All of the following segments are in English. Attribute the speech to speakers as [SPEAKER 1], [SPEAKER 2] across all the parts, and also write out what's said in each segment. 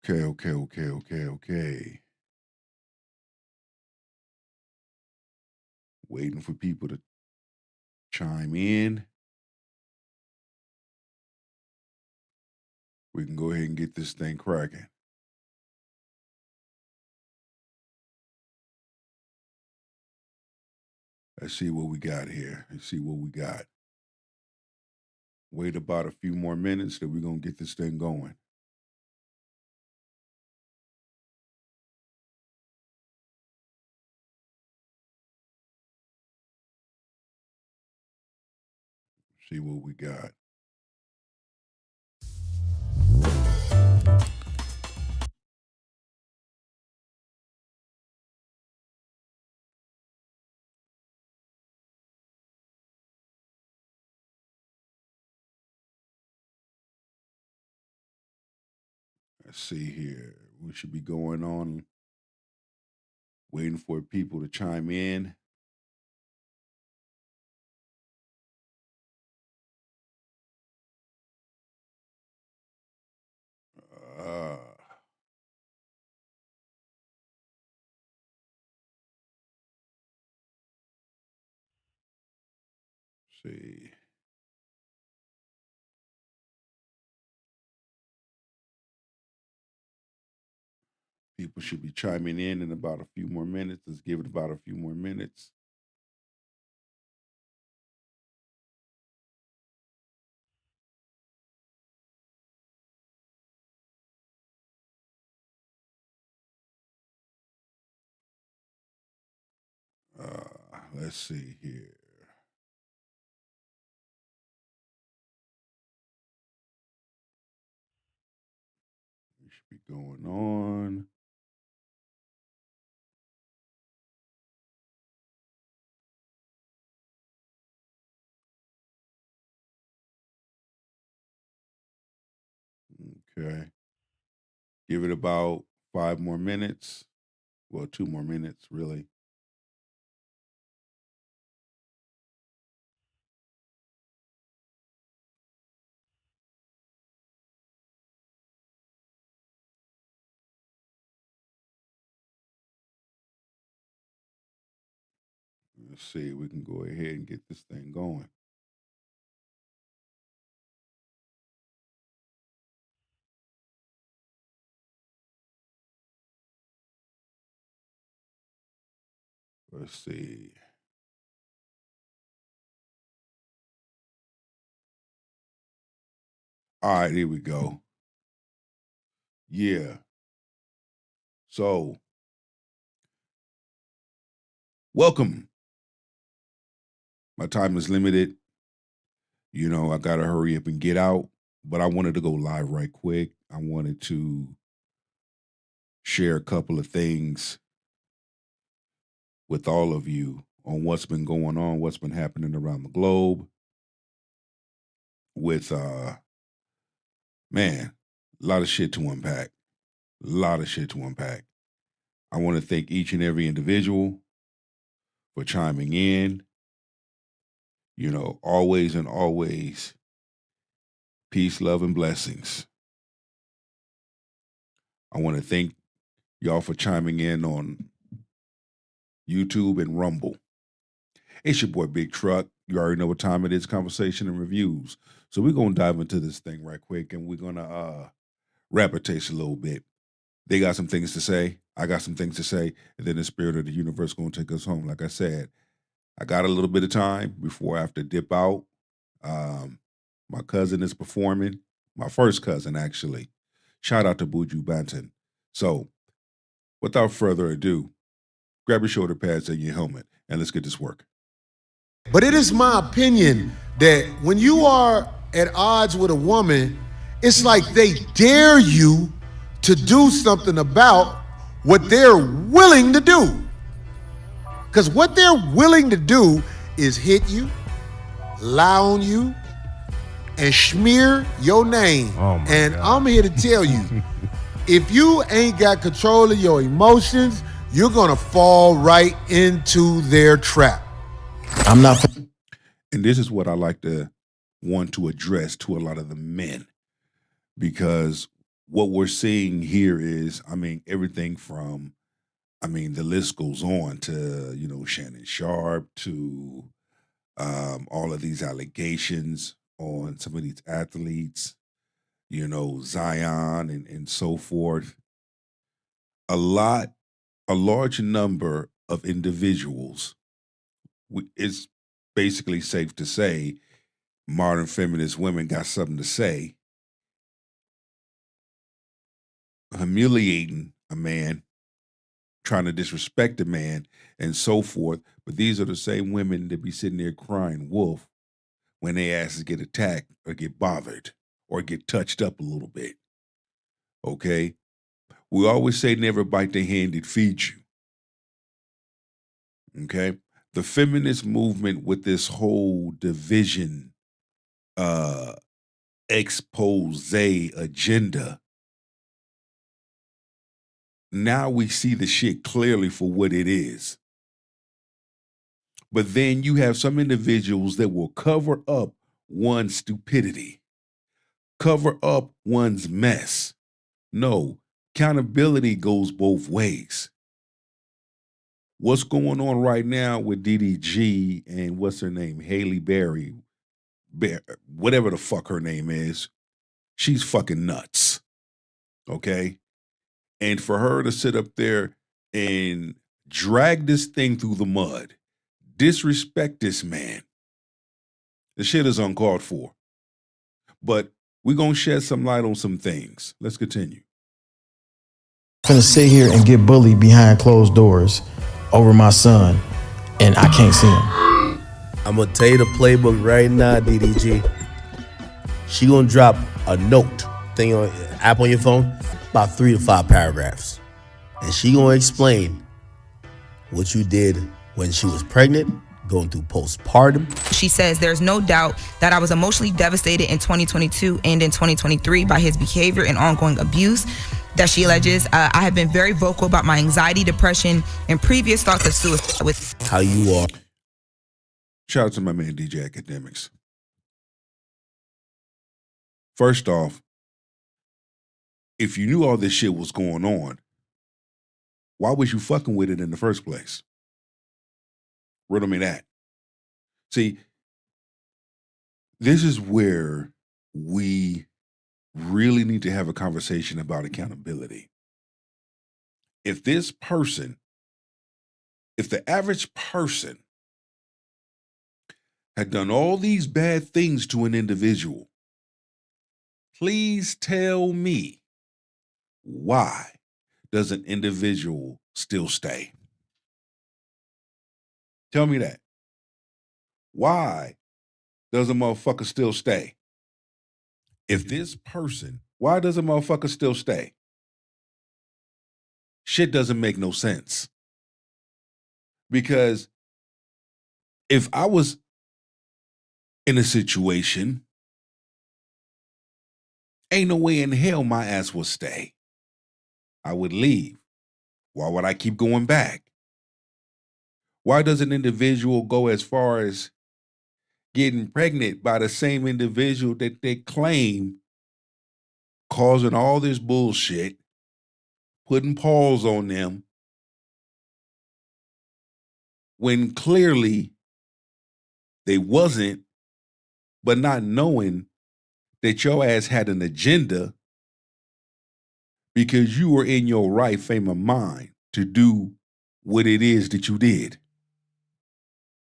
[SPEAKER 1] Okay. Waiting for people to chime in. We can go ahead and get this thing cracking. Let's see what we got here. Wait about a few more minutes, that we're going to get this thing going. See what we got. Let's see here. We should be going on, waiting for people to chime in. Uh, see. People should be chiming in about a few more minutes. Let's give it about a few more minutes. Let's see here. We should be going on. Okay. Give it about 5 more minutes. Well, 2 more minutes, really. Let's see. We can go ahead and get this thing going. Let's see. All right, here we go. Yeah. So, welcome. My time is limited. You know, I got to hurry up and get out, but I wanted to go live right quick. I wanted to share a couple of things with all of you on what's been going on, what's been happening around the globe with man, a lot of shit to unpack. I want to thank each and every individual for chiming in. You know, always and always, peace, love, and blessings. I want to thank y'all for chiming in on YouTube and Rumble. It's your boy Big Truck. You already know what time it is, conversation and reviews. So we're going to dive into this thing right quick, and we're going to rapid taste a little bit. They got some things to say. I got some things to say. And then the spirit of the universe going to take us home. Like I said, I got a little bit of time before I have to dip out. My cousin is performing. My first cousin, actually. Shout out to Buju Banton. So, without further ado, grab your shoulder pads and your helmet, and let's get this work.
[SPEAKER 2] But it is my opinion that when you are at odds with a woman, it's like they dare you to do something about what they're willing to do. Because what they're willing to do is hit you, lie on you, and smear your name. And God. I'm here to tell you, if you ain't got control of your emotions, you're gonna fall right into their trap.
[SPEAKER 1] I'm not. And this is what I like to want to address to a lot of the men, because what we're seeing here is, I mean, everything from, I mean, the list goes on to, you know, Shannon Sharp to all of these allegations on some of these athletes, you know, Zion and so forth. A large number of individuals, it's basically safe to say modern feminist women got something to say, humiliating a man, trying to disrespect a man, and so forth. But these are the same women that be sitting there crying wolf when their asses get attacked or get bothered or get touched up a little bit. Okay? We always say never bite the hand that feeds you. Okay? The feminist movement with this whole division expose agenda, now we see the shit clearly for what it is. But then you have some individuals that will cover up one's stupidity, cover up one's mess. No, accountability goes both ways. What's going on right now with DDG and what's her name? Haley Berry, whatever the fuck her name is, she's fucking nuts. Okay? And for her to sit up there and drag this thing through the mud, disrespect this man, the shit is uncalled for. But we're going to shed some light on some things. Let's continue.
[SPEAKER 3] I'm gonna sit here and get bullied behind closed doors over my son, and I can't see him.
[SPEAKER 4] I'm gonna tell you the playbook right now, DDG. She gonna drop a note thing on app on your phone, about 3 to 5 paragraphs, and she gonna explain what you did when she was pregnant, going through postpartum.
[SPEAKER 5] She says there's no doubt that I was emotionally devastated in 2022 and in 2023 by his behavior and ongoing abuse that she alleges. I have been very vocal about my anxiety, depression, and previous thoughts of suicide with
[SPEAKER 4] how you are.
[SPEAKER 1] Shout out to my man DJ Academics. First off, if you knew all this shit was going on, why was you fucking with it in the first place? Riddle me that. See, this is where we really need to have a conversation about accountability. If this person, if the average person had done all these bad things to an individual, please tell me, why does an individual still stay? Tell me that. Why does a motherfucker still stay? If this person, why does a motherfucker still stay? Shit doesn't make no sense. Because if I was in a situation, ain't no way in hell my ass would stay. I would leave. Why would I keep going back? Why does an individual go as far as getting pregnant by the same individual that they claim causing all this bullshit, putting paws on them, when clearly they wasn't, but not knowing that your ass had an agenda because you were in your right frame of mind to do what it is that you did.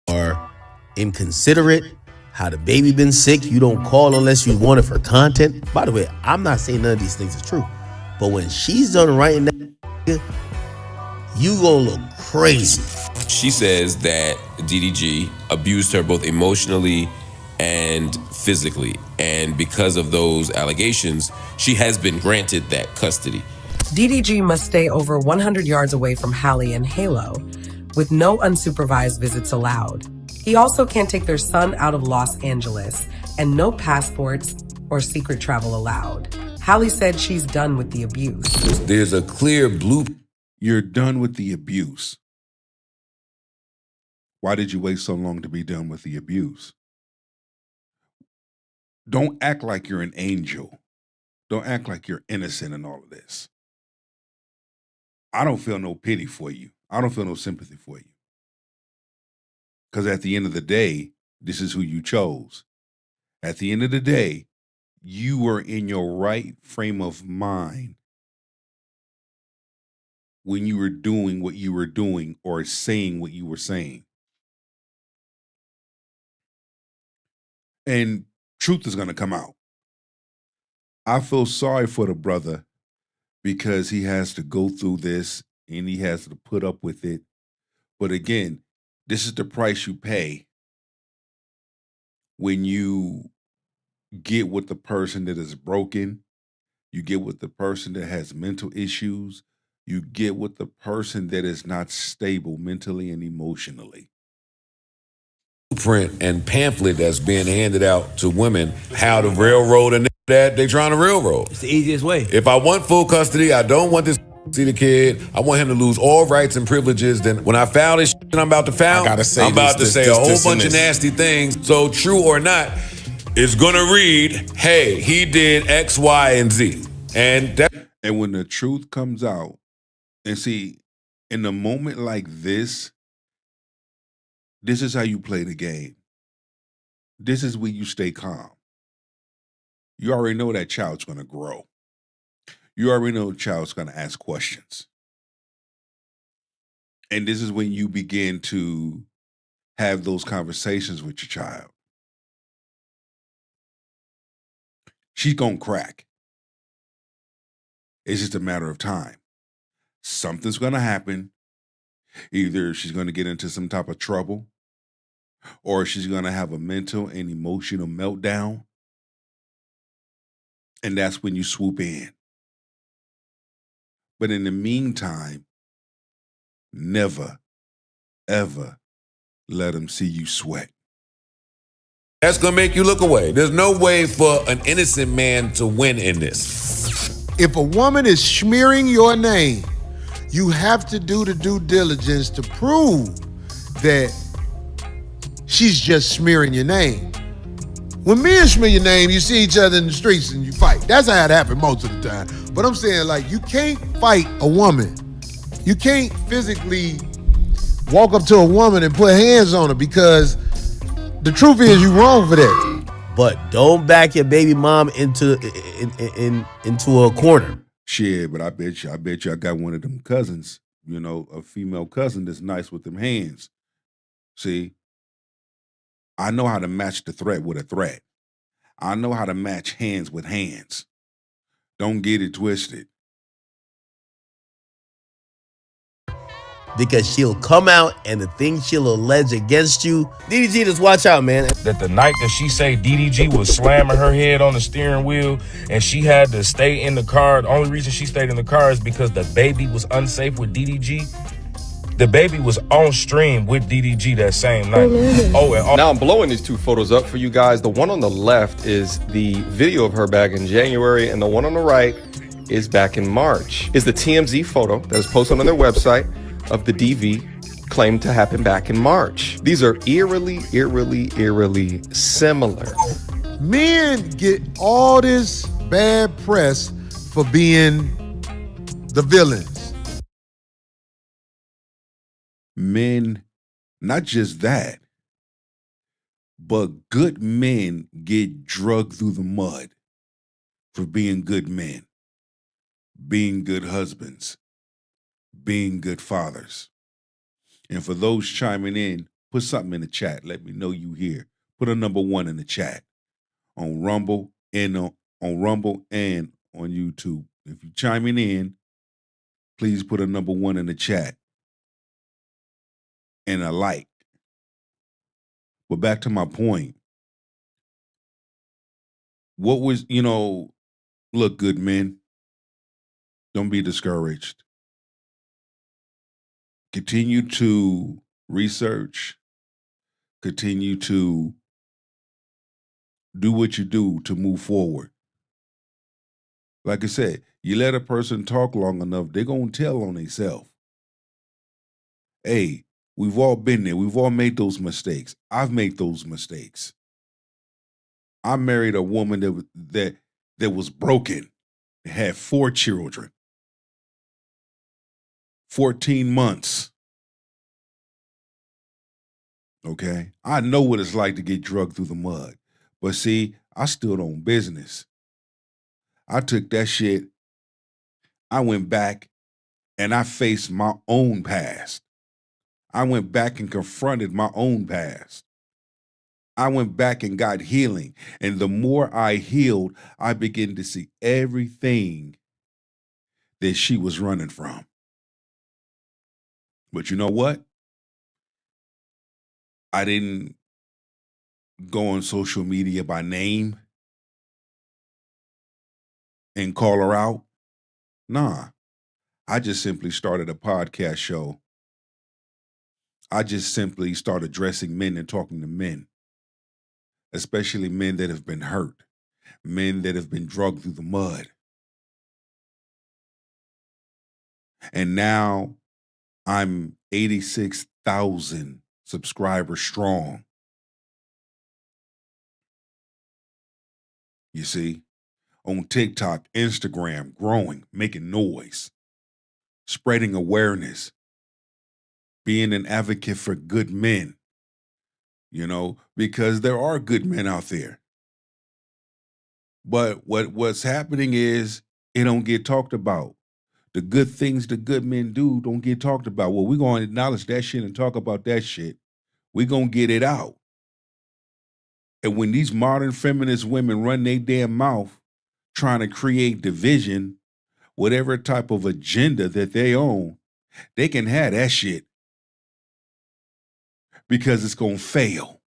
[SPEAKER 4] Or inconsiderate, how the baby been sick, you don't call unless you want it for content. By the way, I'm not saying none of these things are true, but when she's done writing that, you gonna look crazy.
[SPEAKER 6] She says that DDG abused her both emotionally and physically, and because of those allegations, she has been granted that custody.
[SPEAKER 7] DDG must stay over 100 yards away from Hallie and Halo, with no unsupervised visits allowed. He also can't take their son out of Los Angeles, and no passports or secret travel allowed. Hallie said she's done with the abuse.
[SPEAKER 6] There's a clear blueprint.
[SPEAKER 1] You're done with the abuse. Why did you wait so long to be done with the abuse? Don't act like you're an angel. Don't act like you're innocent in all of this. I don't feel no pity for you. I don't feel no sympathy for you. Because at the end of the day, this is who you chose. At the end of the day, you were in your right frame of mind when you were doing what you were doing or saying what you were saying. And truth is going to come out. I feel sorry for the brother because he has to go through this and he has to put up with it. But again, this is the price you pay when you get with the person that is broken, you get with the person that has mental issues, you get with the person that is not stable mentally and emotionally.
[SPEAKER 8] Print and pamphlet that's being handed out to women how to railroad and that they trying to railroad.
[SPEAKER 9] It's the easiest way.
[SPEAKER 8] If I want full custody, I don't want this see the kid. I want him to lose all rights and privileges. Then when I foul this shit I'm about to foul, I'm about to say a whole bunch of nasty things. So true or not, it's gonna read, hey, he did X, Y, and Z. And
[SPEAKER 1] when the truth comes out, and see, in a moment like this is how you play the game. This is where you stay calm. You already know that child's gonna grow. You already know the child's gonna ask questions. And this is when you begin to have those conversations with your child. She's gonna crack. It's just a matter of time. Something's gonna happen. Either she's gonna get into some type of trouble, or she's gonna have a mental and emotional meltdown. And that's when you swoop in. But in the meantime, never, ever let them see you sweat.
[SPEAKER 8] that's gonna make you look away. There's no way for an innocent man to win in this.
[SPEAKER 2] If a woman is smearing your name, you have to do the due diligence to prove that she's just smearing your name. When men smear your name, you see each other in the streets and you fight. That's how it happens most of the time. But I'm saying, like, you can't fight a woman. You can't physically walk up to a woman and put hands on her, because the truth is you're wrong for that.
[SPEAKER 4] But don't back your baby mom into a corner.
[SPEAKER 1] Shit, but I bet you I got one of them cousins, a female cousin that's nice with them hands. See, I know how to match the threat with a threat. I know how to match hands with hands. Don't get it twisted.
[SPEAKER 4] Because she'll come out and the things she'll allege against you. DDG, just watch out, man.
[SPEAKER 10] That the night that she say DDG was slamming her head on the steering wheel and she had to stay in the car, the only reason she stayed in the car is because the baby was unsafe with DDG. The baby was on stream with DDG that same night.
[SPEAKER 11] Now I'm blowing these two photos up for you guys. The one on the left is the video of her back in January, and the one on the right is back in March. Is the TMZ photo that is posted on their website of the DV claimed to happen back in March. These are eerily similar.
[SPEAKER 2] Men get all this bad press for being the villains.
[SPEAKER 1] Men, not just that, but good men get drugged through the mud for being good men, being good husbands, being good fathers. And for those chiming in, put something in the chat. Let me know you here. Put a number 1 in the chat on Rumble and on YouTube. If you're chiming in, please put a number 1 in the chat and a like. But back to my point. What was, look, good men, don't be discouraged. Continue to research, continue to do what you do to move forward. Like I said, you let a person talk long enough, they're going to tell on themselves. Hey, we've all been there. We've all made those mistakes. I've made those mistakes. I married a woman that was broken. had 4 children, 14 months. Okay? I know what it's like to get drugged through the mud. But see, I stood on business. I took that shit, I went back and I faced my own past. I went back and confronted my own past. I went back and got healing. And the more I healed, I began to see everything that she was running from. But you know what? I didn't go on social media by name and call her out. Nah, I just simply started a podcast show. I just simply started addressing men and talking to men, especially men that have been hurt, men that have been drugged through the mud. And now I'm 86,000 subscribers strong. You see, on TikTok, Instagram, growing, making noise, spreading awareness, being an advocate for good men, you know, because there are good men out there. But what's happening is it don't get talked about. The good things the good men do don't get talked about. Well, we're going to acknowledge that shit and talk about that shit. We're going to get it out. And when these modern feminist women run their damn mouth trying to create division, whatever type of agenda that they own, they can have that shit because it's going to fail.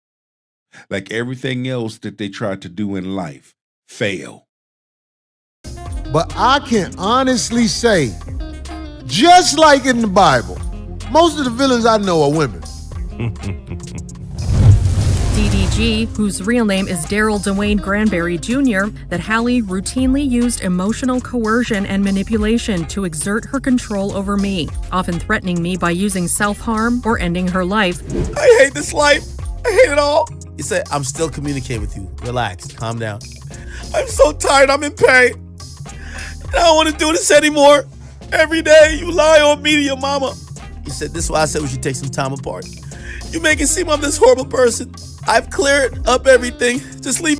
[SPEAKER 1] Like everything else that they try to do in life, fail.
[SPEAKER 2] But I can honestly say, just like in the Bible, most of the villains I know are women.
[SPEAKER 9] DDG, whose real name is Daryl Dwayne Granberry Jr., that Hallie routinely used emotional coercion and manipulation to exert her control over me, often threatening me by using self-harm or ending her life.
[SPEAKER 4] I hate this life. I hate it all. He said, I'm still communicating with you. Relax. Calm down. I'm so tired. I'm in pain. And I don't want to do this anymore. Every day you lie on me to your mama. He said, this is why I said we should take some time apart. You make it seem I'm this horrible person. I've cleared up everything. Just leave.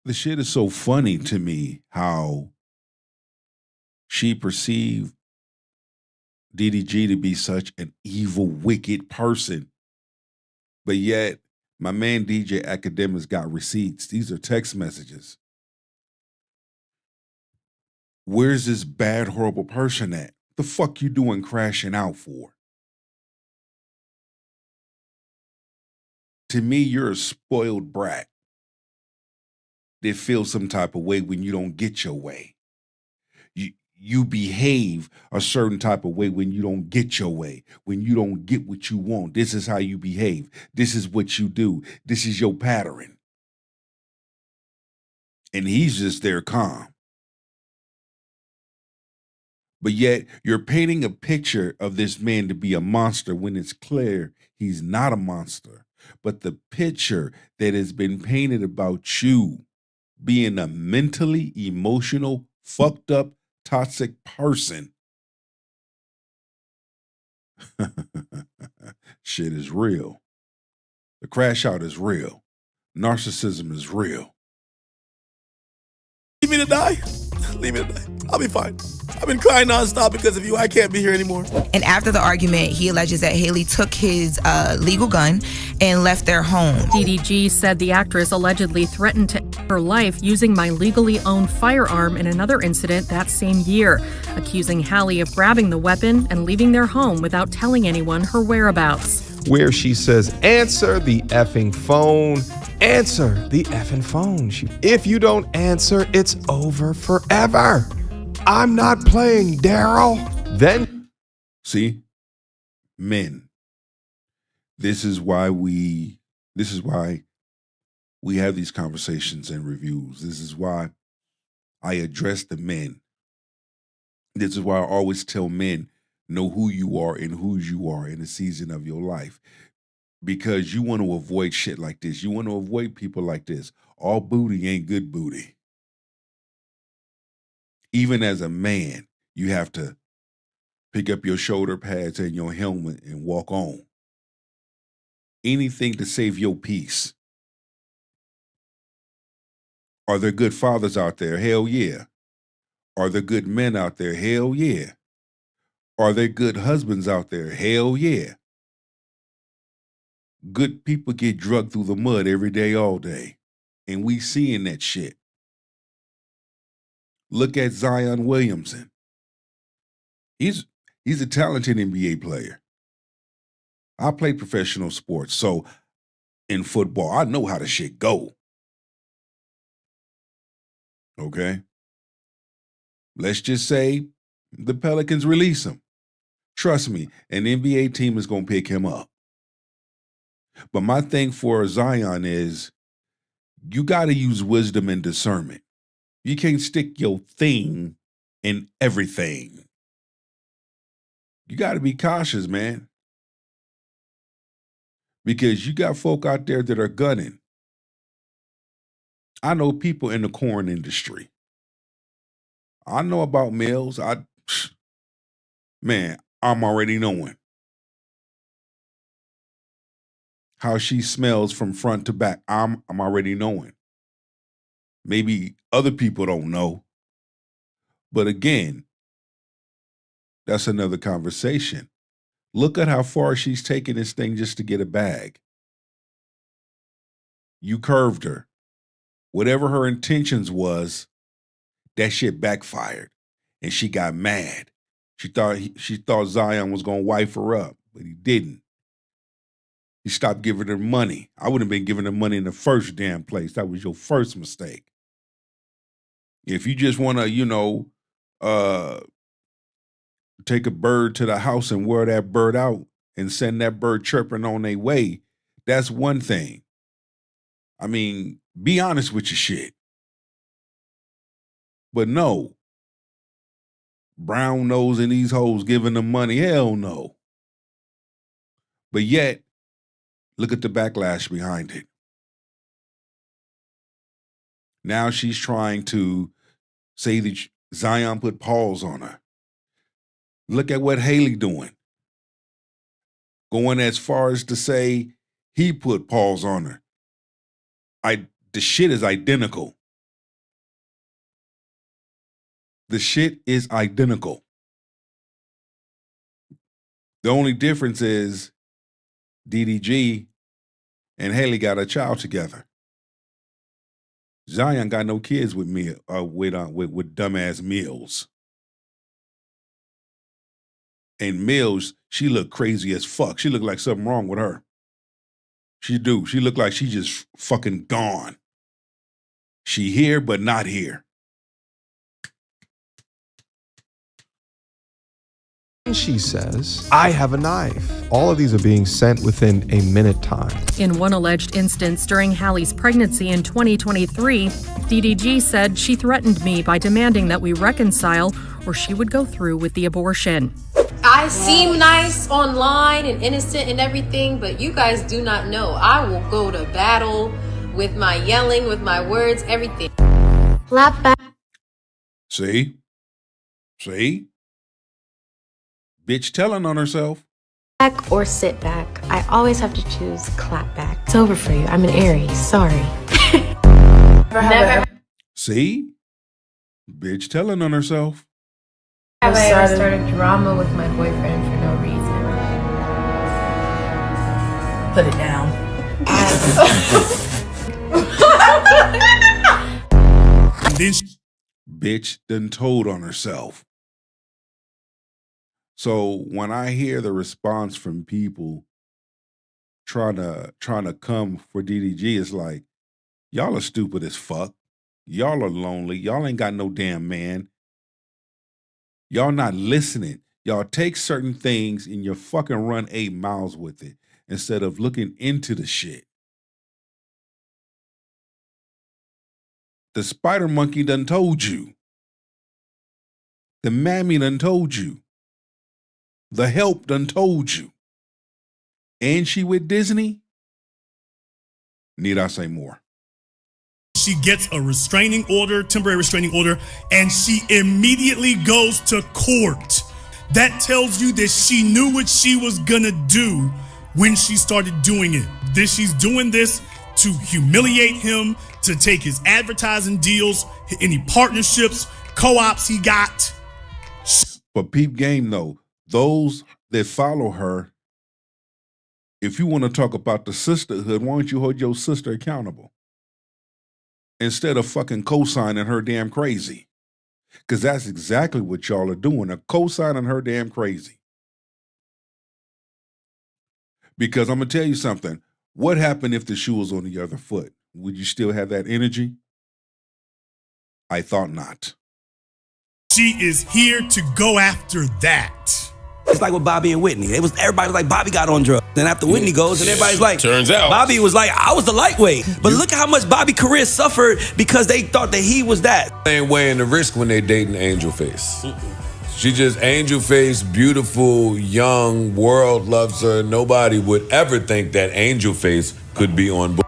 [SPEAKER 1] The shit is so funny to me how she perceived DDG to be such an evil, wicked person. But yet, my man DJ Academics got receipts. These are text messages. Where's this bad, horrible person at? The fuck you doing crashing out for? To me, you're a spoiled brat that feels some type of way when you don't get your way. You behave a certain type of way when you don't get your way, when you don't get what you want. This is how you behave. This is what you do. This is your pattern. And he's just there calm. But yet you're painting a picture of this man to be a monster when it's clear he's not a monster. But the picture that has been painted about you being a mentally, emotional, fucked up, toxic person. Shit is real. The crash out is real. Narcissism is real.
[SPEAKER 4] Leave me to die. Leave me to die. I'll be fine. I've been crying nonstop because of you. I can't be here anymore.
[SPEAKER 5] And after the argument, he alleges that Haley took his legal gun and left their home.
[SPEAKER 9] DDG said the actress allegedly threatened to end her life using my legally owned firearm in another incident that same year, accusing Hallie of grabbing the weapon and leaving their home without telling anyone her whereabouts.
[SPEAKER 11] Where she says, answer the effing phone. Answer the effing phone. If you don't answer, it's over forever. I'm not playing, Daryl. Then,
[SPEAKER 1] see, men. This is why we have these conversations and reviews. This is why I address the men. This is why I always tell men, know who you are and whose you are in the season of your life. Because you want to avoid shit like this. You want to avoid people like this. All booty ain't good booty. Even as a man, you have to pick up your shoulder pads and your helmet and walk on. Anything to save your peace. Are there good fathers out there? Hell yeah. Are there good men out there? Hell yeah. Are there good husbands out there? Hell yeah. Good people get drugged through the mud every day, all day. And we seeing that shit. Look at Zion Williamson. He's a talented NBA player. I played professional sports, so in football, I know how the shit go. Okay? Let's just say the Pelicans release him. Trust me, an NBA team is going to pick him up. But my thing for Zion is you got to use wisdom and discernment. You can't stick your thing in everything. You got to be cautious, man. Because you got folk out there that are gunning. I know people in the corn industry. I know about Mills. Man, I'm already knowing how she smells from front to back. I'm already knowing. Maybe other people don't know. But again, that's another conversation. Look at how far she's taken this thing just to get a bag. You curved her. Whatever her intentions was, that shit backfired. And she got mad. She thought Zion was going to wife her up, but he didn't. He stopped giving her money. I wouldn't have been giving her money in the first damn place. That was your first mistake. If you just want to, take a bird to the house and wear that bird out and send that bird chirping on their way, that's one thing. I mean, be honest with your shit. But no. Brown nose and these hoes giving them money. Hell no. But yet, look at the backlash behind it. Now she's trying to say that Zion put paws on her. Look at what Haley doing. Going as far as to say he put paws on her. The shit is identical. The shit is identical. The only difference is DDG and Haley got a child together. Zion got no kids with dumbass Mills. And Mills, she looked crazy as fuck. She looked like something wrong with her. She do. She looked like she just fucking gone. She here, but not here.
[SPEAKER 11] She says, I have a knife. All of these are being sent within a minute time.
[SPEAKER 9] In one alleged instance during Hallie's pregnancy in 2023, DDG said she threatened me by demanding that we reconcile or she would go through with the abortion.
[SPEAKER 12] I seem nice online and innocent and everything, but you guys do not know. I will go to battle with my yelling, with my words, everything.
[SPEAKER 13] Clap back.
[SPEAKER 1] See? Bitch telling on herself.
[SPEAKER 13] Back or sit back. I always have to choose clap back. It's over for you. I'm an Aries. Sorry.
[SPEAKER 12] Never.
[SPEAKER 1] See? Bitch telling on herself.
[SPEAKER 12] Have I ever started drama with my boyfriend for no reason?
[SPEAKER 14] Put it down.
[SPEAKER 1] Bitch done told on herself. So when I hear the response from people trying to come for DDG, it's like, y'all are stupid as fuck. Y'all are lonely. Y'all ain't got no damn man. Y'all not listening. Y'all take certain things and you fucking run 8 miles with it instead of looking into the shit. The spider monkey done told you. The mammy done told you. The help done told you. And she with Disney? Need I say more?
[SPEAKER 14] she gets a restraining order, temporary restraining order, and she immediately goes to court. That tells you that she knew what she was gonna do when she started doing it. That she's doing this to humiliate him, to take his advertising deals, any partnerships, co-ops he got.
[SPEAKER 1] But peep game though, those that follow her, if you want to talk about the sisterhood, why don't you hold your sister accountable? Instead of fucking co-signing her damn crazy. Because that's exactly what y'all are doing, co-signing her damn crazy. Because I'm going to tell you something. What happened if the shoe was on the other foot? Would you still have that energy? I thought not.
[SPEAKER 14] She is here to go after that.
[SPEAKER 15] It's like with Bobby and Whitney. Everybody was like, Bobby got on drugs. Then after Whitney goes, and everybody's like,
[SPEAKER 6] turns out
[SPEAKER 15] Bobby was like, I was the lightweight. But look at how much Bobby's career suffered because they thought that he was that.
[SPEAKER 8] They ain't weighing the risk when they dating Angel Face. She just Angel Face, beautiful, young, world loves her. Nobody would ever think that Angel Face could be on board.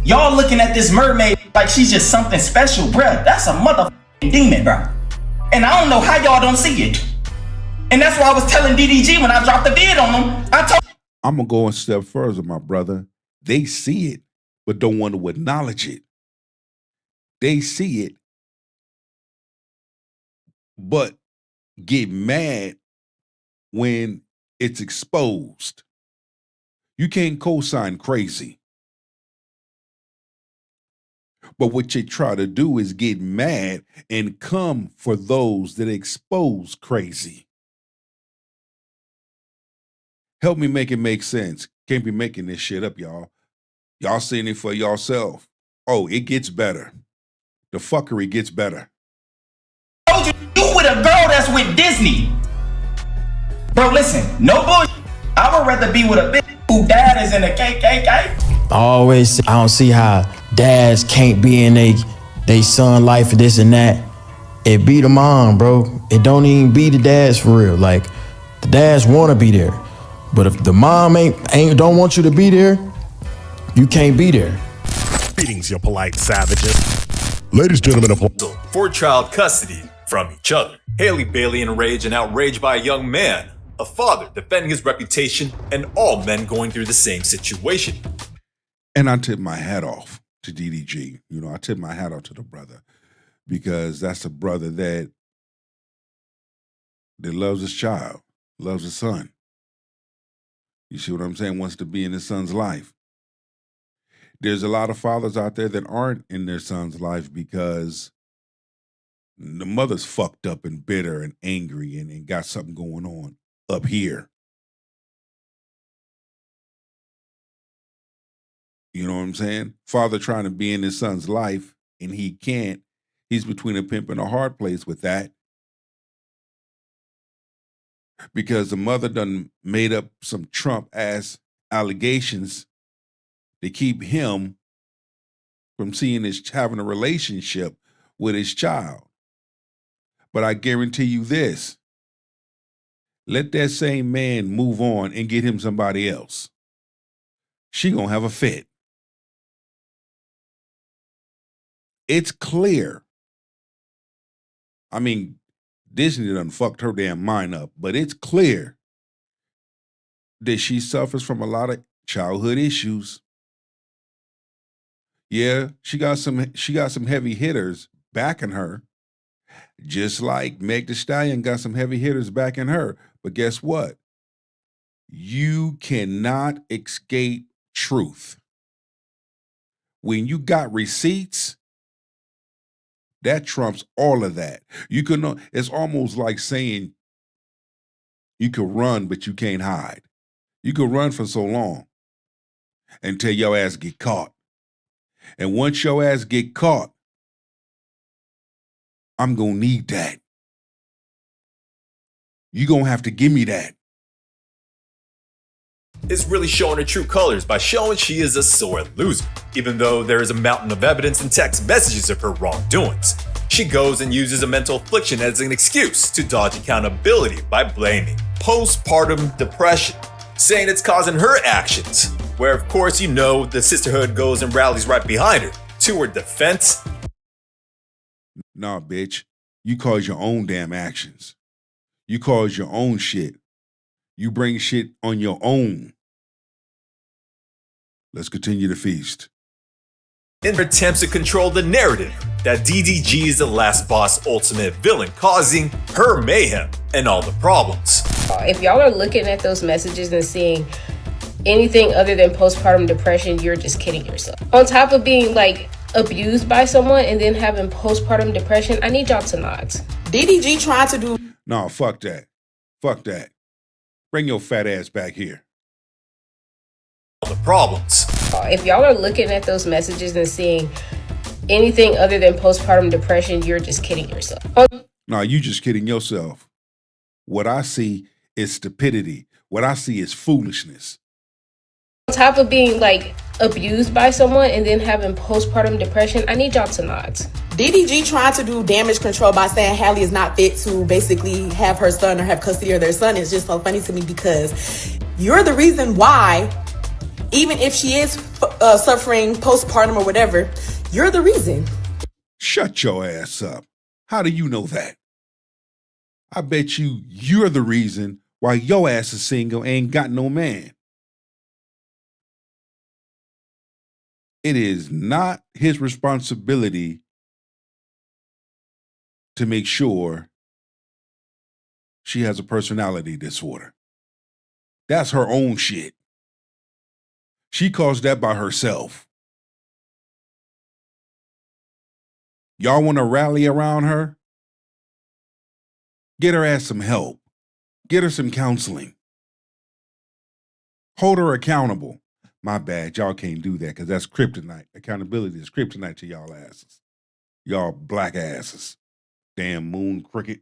[SPEAKER 16] Y'all looking at this mermaid like she's just something special, bruh. That's a motherfucking demon, bruh. And I don't know how y'all don't see it. And that's why I was telling DDG when I dropped the vid on him.
[SPEAKER 1] I'm going to go a step further, my brother. They see it, but don't want to acknowledge it. They see it, but get mad when it's exposed. You can't co-sign crazy. But what you try to do is get mad and come for those that expose crazy. Help me make it make sense. Can't be making this shit up, y'all. Y'all seeing it for yourself. Oh, it gets better. The fuckery gets better.
[SPEAKER 16] You with a girl that's with Disney. Bro, listen, no bullshit. I would rather be with a bitch who dad is in the KKK.
[SPEAKER 3] I don't see how dads can't be in they son life and this and that. It be the mom, bro. It don't even be the dads for real. Like, the dads want to be there. But if the mom don't want you to be there, you can't be there.
[SPEAKER 17] Greetings, you polite savages.
[SPEAKER 18] Ladies, gentlemen,
[SPEAKER 17] for child custody from each other. Haley Bailey enraged and outraged by a young man, a father defending his reputation, and all men going through the same situation.
[SPEAKER 1] And I tip my hat off to DDG. You know, I tip my hat off to the brother because that's a brother that loves his child, loves his son. You see what I'm saying? Wants to be in his son's life. There's a lot of fathers out there that aren't in their son's life because the mother's fucked up and bitter and angry and got something going on up here. You know what I'm saying? Father trying to be in his son's life and he can't. He's between a pimp and a hard place with that. Because the mother done made up some Trump-ass allegations to keep him from having a relationship with his child. But I guarantee you this, let that same man move on and get him somebody else. She gonna have a fit. It's clear. I mean, Disney done fucked her damn mind up, but it's clear that she suffers from a lot of childhood issues. Yeah, she got some heavy hitters backing her, just like Meg Thee Stallion got some heavy hitters backing her. But guess what? You cannot escape truth. When you got receipts, that trumps all of that. You can. It's almost like saying you can run, but you can't hide. You can run for so long until your ass get caught. And once your ass get caught, I'm gonna need that. You gonna have to give me that.
[SPEAKER 17] Is really showing her true colors by showing she is a sore loser. Even though there is a mountain of evidence and text messages of her wrongdoings, she goes and uses a mental affliction as an excuse to dodge accountability by blaming postpartum depression, saying it's causing her actions, where of course you know the sisterhood goes and rallies right behind her to her defense.
[SPEAKER 1] Nah, bitch. You cause your own damn actions. You cause your own shit. You bring shit on your own. Let's continue the feast.
[SPEAKER 17] In her attempts to control the narrative that DDG is the last boss ultimate villain, causing her mayhem and all the problems.
[SPEAKER 18] If y'all are looking at those messages and seeing anything other than postpartum depression, you're just kidding yourself. On top of being like abused by someone and then having postpartum depression, I need y'all to not.
[SPEAKER 19] DDG tried to do.
[SPEAKER 1] No, fuck that. Fuck that. Bring your fat ass back here.
[SPEAKER 17] All the problems.
[SPEAKER 18] If y'all are looking at those messages and seeing anything other than postpartum depression, you're just kidding yourself.
[SPEAKER 1] No, you just kidding yourself. What I see is stupidity. What I see is foolishness.
[SPEAKER 18] On top of being like abused by someone and then having postpartum depression, I need y'all to not.
[SPEAKER 19] DDG tried to do damage control by saying Hallie is not fit to basically have her son or have custody of their son. It's just so funny to me because you're the reason why, even if she is suffering postpartum or whatever, you're the reason.
[SPEAKER 1] Shut your ass up. How do you know that? I bet you're the reason why your ass is single and ain't got no man. It is not his responsibility to make sure she has a personality disorder. That's her own shit. She caused that by herself. Y'all want to rally around her? Get her ass some help. Get her some counseling. Hold her accountable. My bad, y'all can't do that because that's kryptonite. Accountability is kryptonite to y'all asses. Y'all black asses. Damn moon cricket.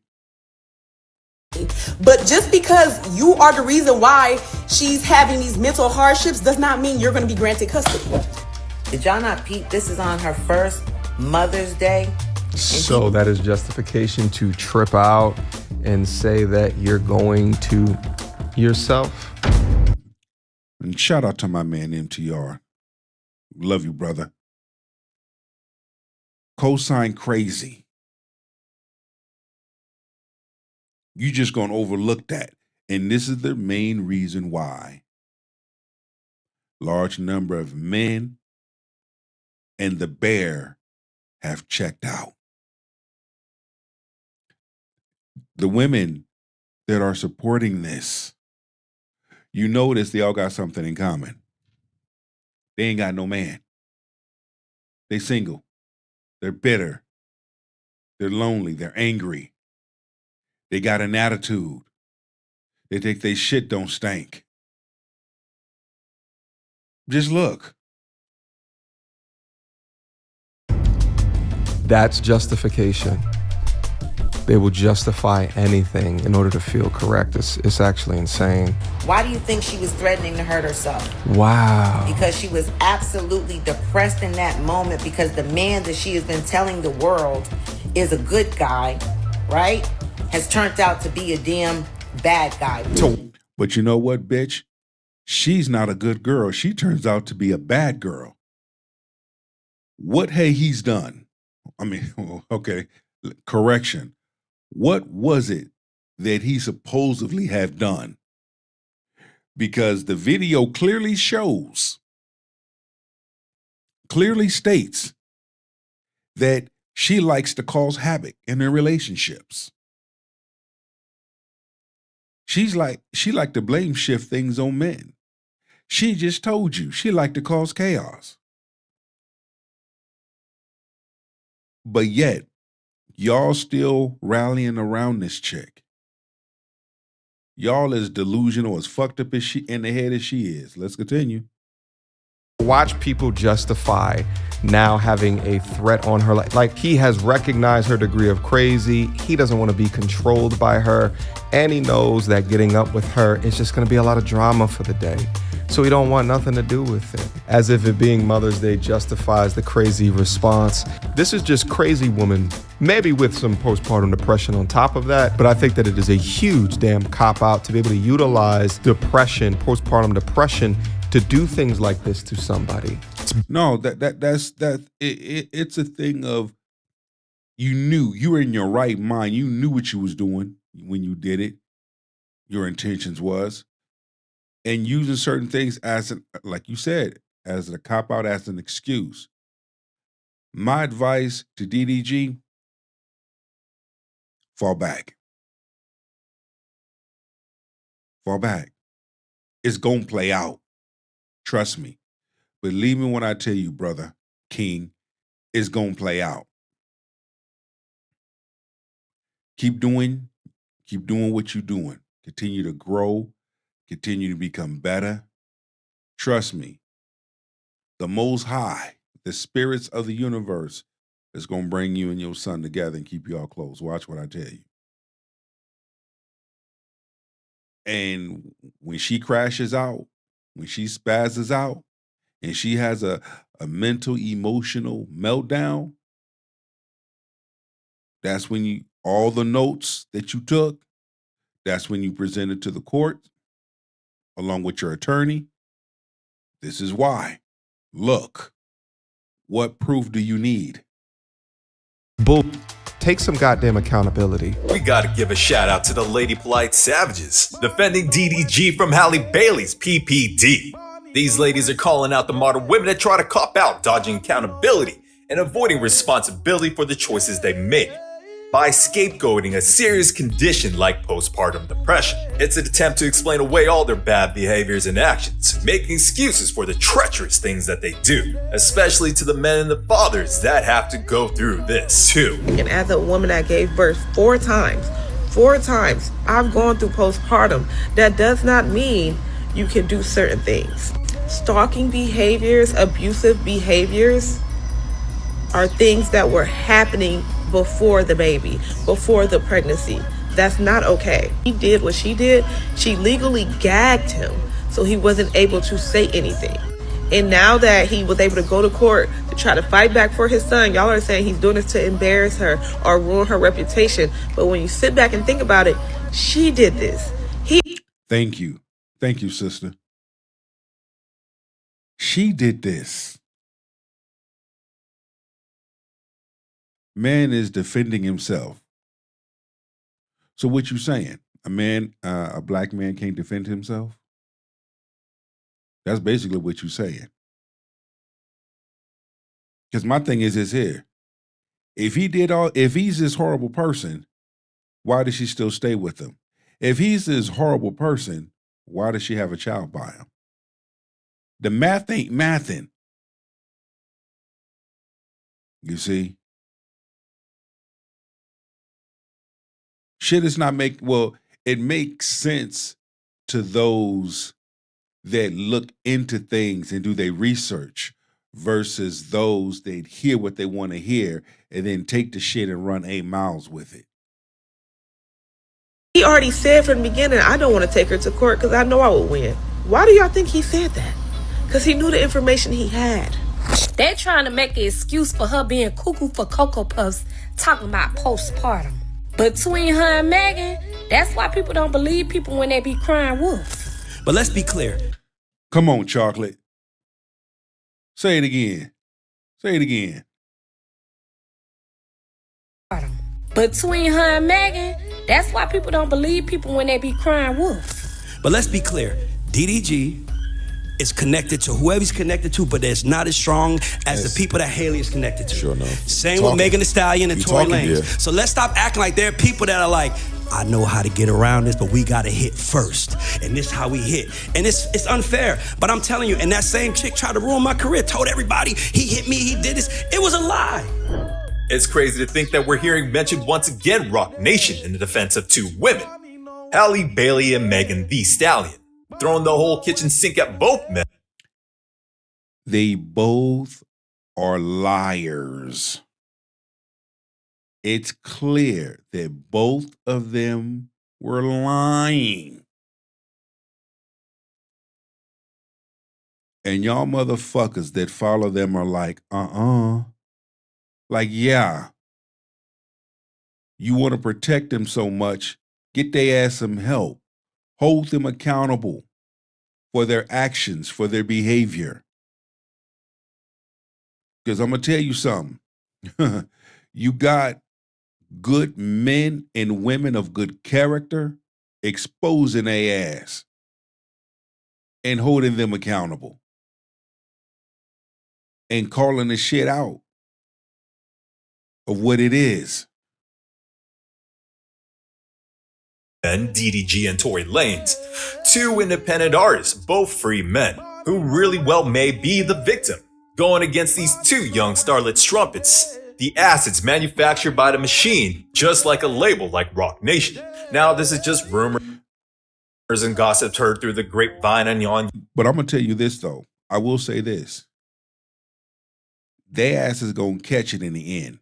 [SPEAKER 19] But just because you are the reason why she's having these mental hardships does not mean you're going to be granted custody.
[SPEAKER 20] Did y'all not peep? This is on her first Mother's Day.
[SPEAKER 11] So that is justification to trip out and say that you're going to yourself?
[SPEAKER 1] And shout out to my man MTR. Love you, brother. Cosign crazy. You just gonna overlook that. And this is the main reason why large number of men and the bear have checked out. The women that are supporting this, you notice they all got something in common. They ain't got no man. They single. They're bitter. They're lonely. They're angry. They got an attitude. They think they shit don't stink. Just look.
[SPEAKER 11] That's justification. They will justify anything in order to feel correct. It's actually insane.
[SPEAKER 20] Why do you think she was threatening to hurt herself?
[SPEAKER 11] Wow.
[SPEAKER 20] Because she was absolutely depressed in that moment because the man that she has been telling the world is a good guy, right, has turned out to be a damn bad guy.
[SPEAKER 1] But you know what, bitch? She's not a good girl. She turns out to be a bad girl. What he's done? I mean, okay, correction. What was it that he supposedly have done? Because the video clearly shows, clearly states that she likes to cause havoc in their relationships. She like to blame shift things on men. She just told you she liked to cause chaos. But yet, y'all still rallying around this chick. Y'all as delusional, as fucked up as she in the head as she is. Let's continue.
[SPEAKER 11] Watch people justify now having a threat on her life. Like, he has recognized her degree of crazy. He doesn't want to be controlled by her. And he knows that getting up with her is just going to be a lot of drama for the day. So he don't want nothing to do with it. As if it being Mother's Day justifies the crazy response. This is just crazy woman, maybe with some postpartum depression on top of that. But I think that it is a huge damn cop-out to be able to utilize depression, postpartum depression, to do things like this to somebody.
[SPEAKER 1] No, it's a thing of you were in your right mind. You knew what you was doing when you did it. Your intentions was, and using certain things as like you said, as a cop out, as an excuse. My advice to DDG: fall back. Fall back. It's gonna play out. Trust me. Believe me when I tell you, brother King, it's gonna play out. Keep doing what you're doing. Continue to grow, continue to become better. Trust me, the Most High, the spirits of the universe, is going to bring you and your son together and keep you all close. Watch what I tell you. And when she crashes out, when she spazzes out, and she has a mental, emotional meltdown, that's when all the notes that you took, that's when you present it to the court, along with your attorney. This is why. Look, what proof do you need?
[SPEAKER 11] Bull, take some goddamn accountability.
[SPEAKER 17] We gotta give a shout out to the Lady Polite Savages, defending DDG from Halle Bailey's PPD. These ladies are calling out the modern women that try to cop out, dodging accountability, and avoiding responsibility for the choices they make by scapegoating a serious condition like postpartum depression. It's an attempt to explain away all their bad behaviors and actions, making excuses for the treacherous things that they do, especially to the men and the fathers that have to go through this too.
[SPEAKER 21] And as a woman that gave birth 4 times, I've gone through postpartum. That does not mean you can do certain things. Stalking behaviors, abusive behaviors are things that were happening before the baby, before the pregnancy. That's not okay. He did what she did. She legally gagged him so he wasn't able to say anything. And now that he was able to go to court to try to fight back for his son, y'all are saying he's doing this to embarrass her or ruin her reputation. But when you sit back and think about it, she did this.
[SPEAKER 1] Thank you. Thank you, sister. She did this. Man is defending himself. So what you saying? A black man can't defend himself? That's basically what you saying. Because my thing is this here. If he's this horrible person, why does she still stay with him? If he's this horrible person, why does she have a child by him? The math ain't mathing. You see? Shit is not it makes sense to those that look into things and do their research versus those that hear what they want to hear and then take the shit and run 8 miles with it.
[SPEAKER 21] He already said from the beginning, I don't want to take her to court because I know I would win. Why do y'all think he said that? Because he knew the information he had.
[SPEAKER 18] They're trying to make an excuse for her being cuckoo for Cocoa Puffs, talking about postpartum. Between her and Megan, that's why people don't believe people when they be crying wolf.
[SPEAKER 15] But let's be clear.
[SPEAKER 1] Come on, Chocolate. Say it again. Say it again.
[SPEAKER 18] Between her and Megan, that's why people don't believe people when they be crying wolf.
[SPEAKER 15] But let's be clear. DDG is connected to whoever he's connected to, but it's not as strong as the people that Haley is connected to.
[SPEAKER 8] Sure enough.
[SPEAKER 15] Same with Megan Thee Stallion and Tory Lanez.
[SPEAKER 8] Yeah.
[SPEAKER 15] So let's stop acting like there are people that are like, I know how to get around this, but we gotta hit first. And this is how we hit. And it's unfair. But I'm telling you, and that same chick tried to ruin my career, told everybody, he hit me, he did this. It was a lie.
[SPEAKER 17] It's crazy to think that we're hearing mentioned once again Rock Nation in the defense of 2 women, Halle Bailey and Megan Thee Stallion, throwing the whole kitchen sink at both men.
[SPEAKER 1] They both are liars. It's clear that both of them were lying. And y'all motherfuckers that follow them are like, Like, yeah. You want to protect them so much, get their ass some help. Hold them accountable for their actions, for their behavior. Because I'm going to tell you something. You got good men and women of good character exposing their ass and holding them accountable and calling the shit out of what it is.
[SPEAKER 17] And DDG and Tory Lanez, two independent artists, both free men, who really well may be the victim, going against these two young starlet strumpets. The acid's manufactured by the machine, just like a label like Rock Nation. Now, this is just rumors and gossip heard through the grapevine and on.
[SPEAKER 1] But I'm going to tell you this, though. I will say this. Their ass is going to catch it in the end.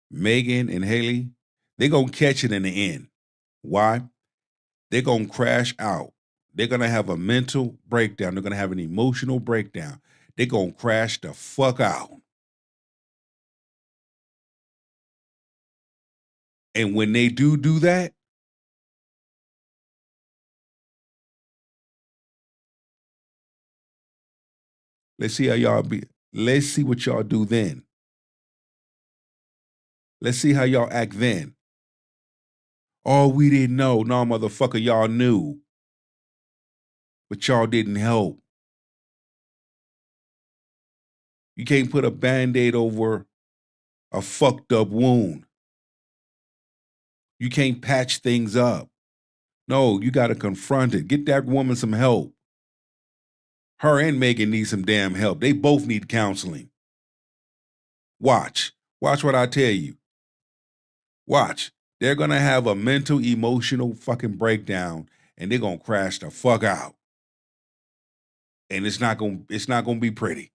[SPEAKER 1] Megan and Haley, they're going to catch it in the end. Why? They're going to crash out. They're going to have a mental breakdown. They're going to have an emotional breakdown. They're going to crash the fuck out. And when they do that, let's see how y'all be. Let's see what y'all do then. Let's see how y'all act then. Oh, we didn't know. No, motherfucker, y'all knew. But y'all didn't help. You can't put a Band-Aid over a fucked up wound. You can't patch things up. No, you got to confront it. Get that woman some help. Her and Megan need some damn help. They both need counseling. Watch. Watch what I tell you. Watch. They're going to have a mental, emotional fucking breakdown, and they're going to crash the fuck out. And it's not going to be pretty.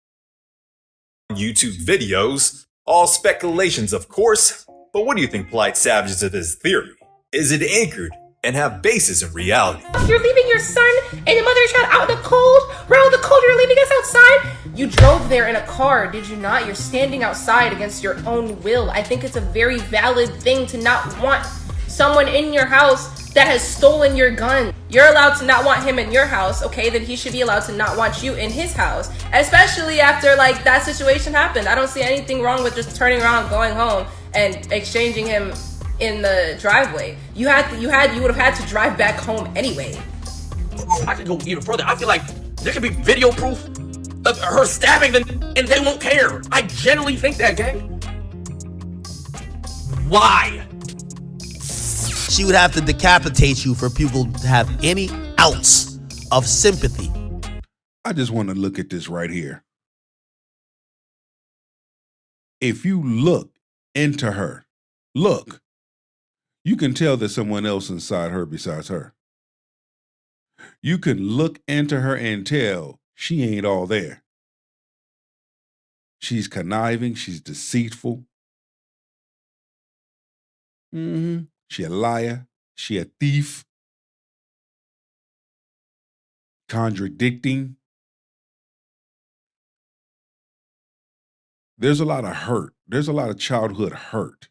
[SPEAKER 17] YouTube videos, all speculations, of course. But what do you think Polite Savages of this theory? Is it anchored and have basis in reality?
[SPEAKER 18] You're leaving your son and your mother and child out in the cold. Around the cold, you're leaving us outside. You drove there in a car, did you not? You're standing outside against your own will. I think it's a very valid thing to not want someone in your house that has stolen your gun. You're allowed to not want him in your house, okay? Then he should be allowed to not want you in his house, especially after like that situation happened. I don't see anything wrong with just turning around, going home, and exchanging him in the driveway. You would have had to drive back home anyway.
[SPEAKER 7] I could go even further. I feel like there could be video proof of her stabbing them and they won't care. I genuinely think that, gang. Why?
[SPEAKER 4] She would have to decapitate you for people to have any ounce of sympathy.
[SPEAKER 1] I just want to look at this right here. If you look into her, look, you can tell there's someone else inside her besides her. You can look into her and tell she ain't all there. She's conniving, she's deceitful. She a liar, she a thief. Contradicting. There's a lot of hurt. There's a lot of childhood hurt.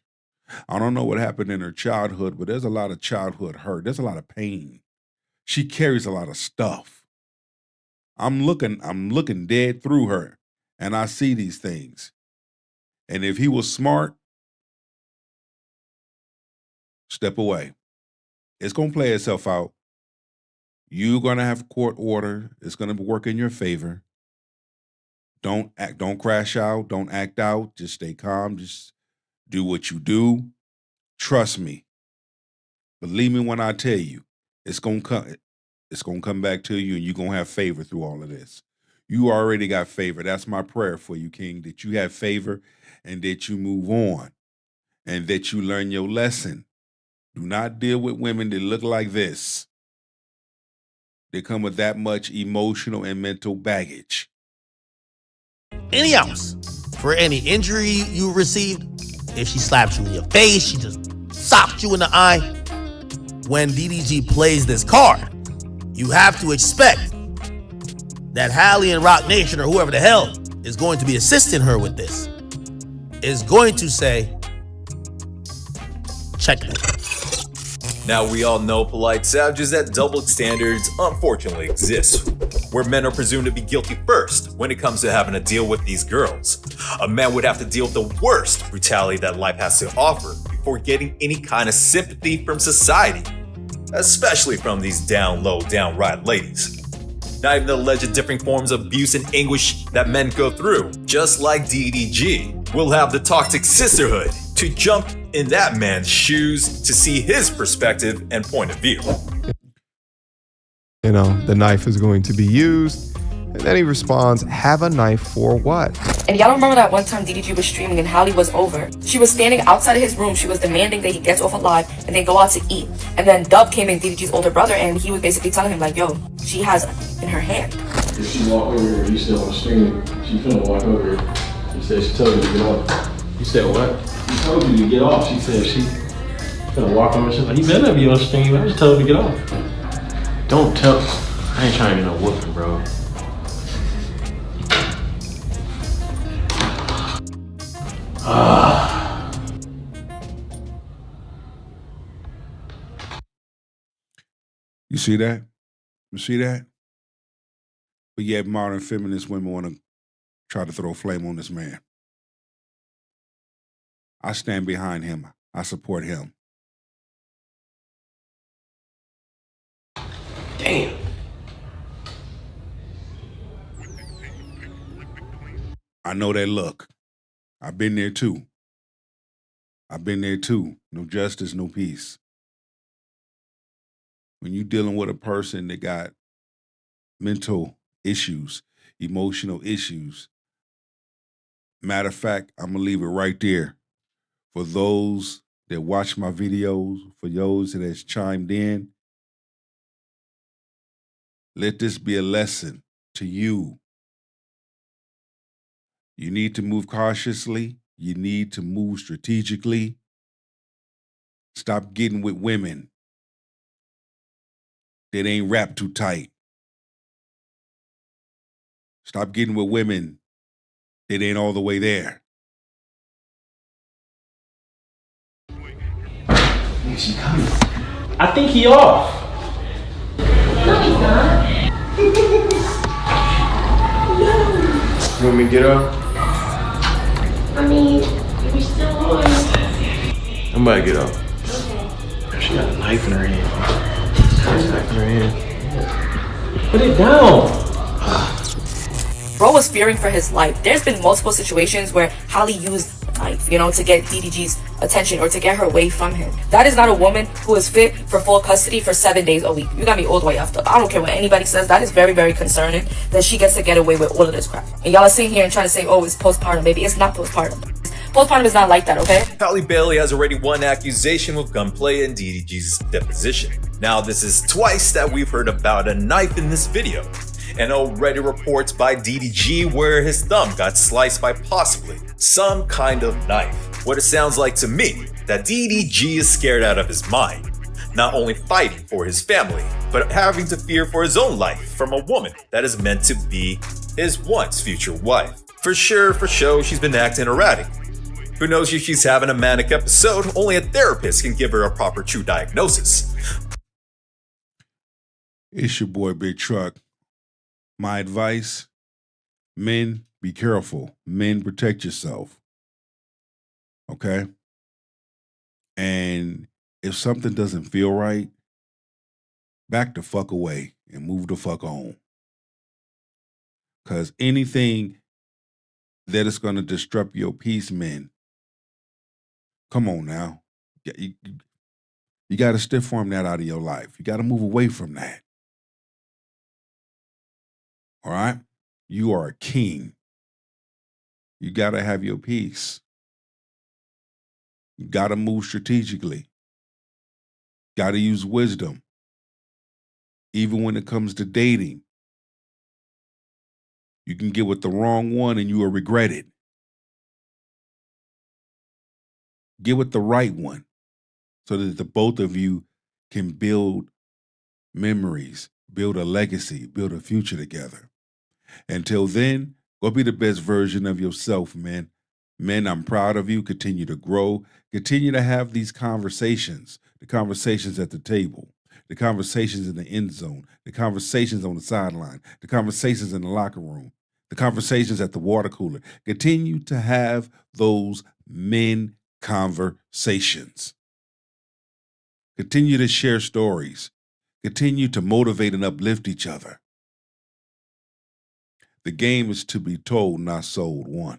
[SPEAKER 1] I don't know what happened in her childhood, but there's a lot of childhood hurt. There's a lot of pain. She carries a lot of stuff. I'm looking dead through her, and I see these things. And if he was smart, step away. It's going to play itself out. You're going to have a court order. It's going to work in your favor. Don't crash out. Don't act out. Just stay calm. Just do what you do. Trust me. Believe me when I tell you, it's going to come back to you, and you're going to have favor through all of this. You already got favor. That's my prayer for you, King, that you have favor and that you move on and that you learn your lesson. Do not deal with women that look like this. They come with that much emotional and mental baggage.
[SPEAKER 4] Any ounce for any injury you received. If she slapped you in your face, she just socked you in the eye. When DDG plays this card, you have to expect that Hallie and Rock Nation, or whoever the hell is going to be assisting her with this, is going to say, checkmate.
[SPEAKER 17] Now we all know Polite Savages that double standards unfortunately exist. where men are presumed to be guilty first when it comes to having to deal with these girls. A man would have to deal with the worst brutality that life has to offer before getting any kind of sympathy from society, especially from these down low, downright ladies. Not even the alleged different forms of abuse and anguish that men go through, just like DDG, will have the toxic sisterhood to jump in that man's shoes to see his perspective and point of view.
[SPEAKER 11] You know, the knife is going to be used. And then he responds, have a knife for what?
[SPEAKER 10] And y'all remember that one time DDG was streaming and Hallie was over. She was standing outside of his room. She was demanding that he gets off alive and they go out to eat. And then Dub came in, DDG's older brother, and he was basically telling him like, yo, she has it in her hand.
[SPEAKER 22] If she walk over here, you still on the stream, she finna walk over here. She said she told you to get off. You said what? She told you to get off. She said she finna walk over. She's like, he better be on the stream. I just told her to get off. Don't tell. I ain't trying to get no whooping, bro.
[SPEAKER 1] You see that? You see that? But yet modern feminist women want to try to throw flame on this man. I stand behind him. I support him.
[SPEAKER 22] Damn.
[SPEAKER 1] I know that look. I've been there too. I've been there too. No justice, no peace. When you're dealing with a person that got mental issues, emotional issues, matter of fact, I'm going to leave it right there. For those that watch my videos, for those that has chimed in, let this be a lesson to you. You need to move cautiously. You need to move strategically. Stop getting with women that ain't wrapped too tight. Stop getting with women that ain't all the way there.
[SPEAKER 22] She coming. I think he off.
[SPEAKER 10] No, he's not.
[SPEAKER 22] You want me to get up?
[SPEAKER 10] I mean, we still on.
[SPEAKER 22] I'm about to get up. Okay. She got a knife in her hand. She got a knife in her hand. Put it down.
[SPEAKER 10] Bro was fearing for his life. There's been multiple situations where Hallie used a knife, to get DDG's attention or to get her away from him. That is not a woman who is fit for full custody for 7 days a week. You got me all the way after. I don't care what anybody says. That is very, very concerning that she gets to get away with all of this crap. And y'all are sitting here and trying to say, oh, it's postpartum. Baby, it's not postpartum. Postpartum is not like that, okay?
[SPEAKER 17] Halle Bailey has already won accusation with gunplay in DDG's deposition. Now, this is twice that we've heard about a knife in this video. And already reports by DDG where his thumb got sliced by possibly some kind of knife. What it sounds like to me, that DDG is scared out of his mind. Not only fighting for his family, but having to fear for his own life from a woman that is meant to be his once future wife. For sure, for show, she's been acting erratic. Who knows if she's having a manic episode? Only a therapist can give her a proper true diagnosis.
[SPEAKER 1] It's your boy Big Truck. My advice, men, be careful. Men, protect yourself. Okay? And if something doesn't feel right, back the fuck away and move the fuck on. Because anything that is going to disrupt your peace, men, come on now. You got to stiff arm that out of your life. You got to move away from that. All right? You are a king. You got to have your peace. You got to move strategically. Got to use wisdom. Even when it comes to dating. You can get with the wrong one and you will regret it. Get with the right one so that the both of you can build memories, build a legacy, build a future together. Until then, go be the best version of yourself, man. Men, I'm proud of you. Continue to grow. Continue to have these conversations, the conversations at the table. the conversations in the end zone, the conversations on the sideline, the conversations in the locker room, the conversations at the water cooler. Continue to have those men conversations. Continue to share stories. Continue to motivate and uplift each other. The game is to be told, not sold. One.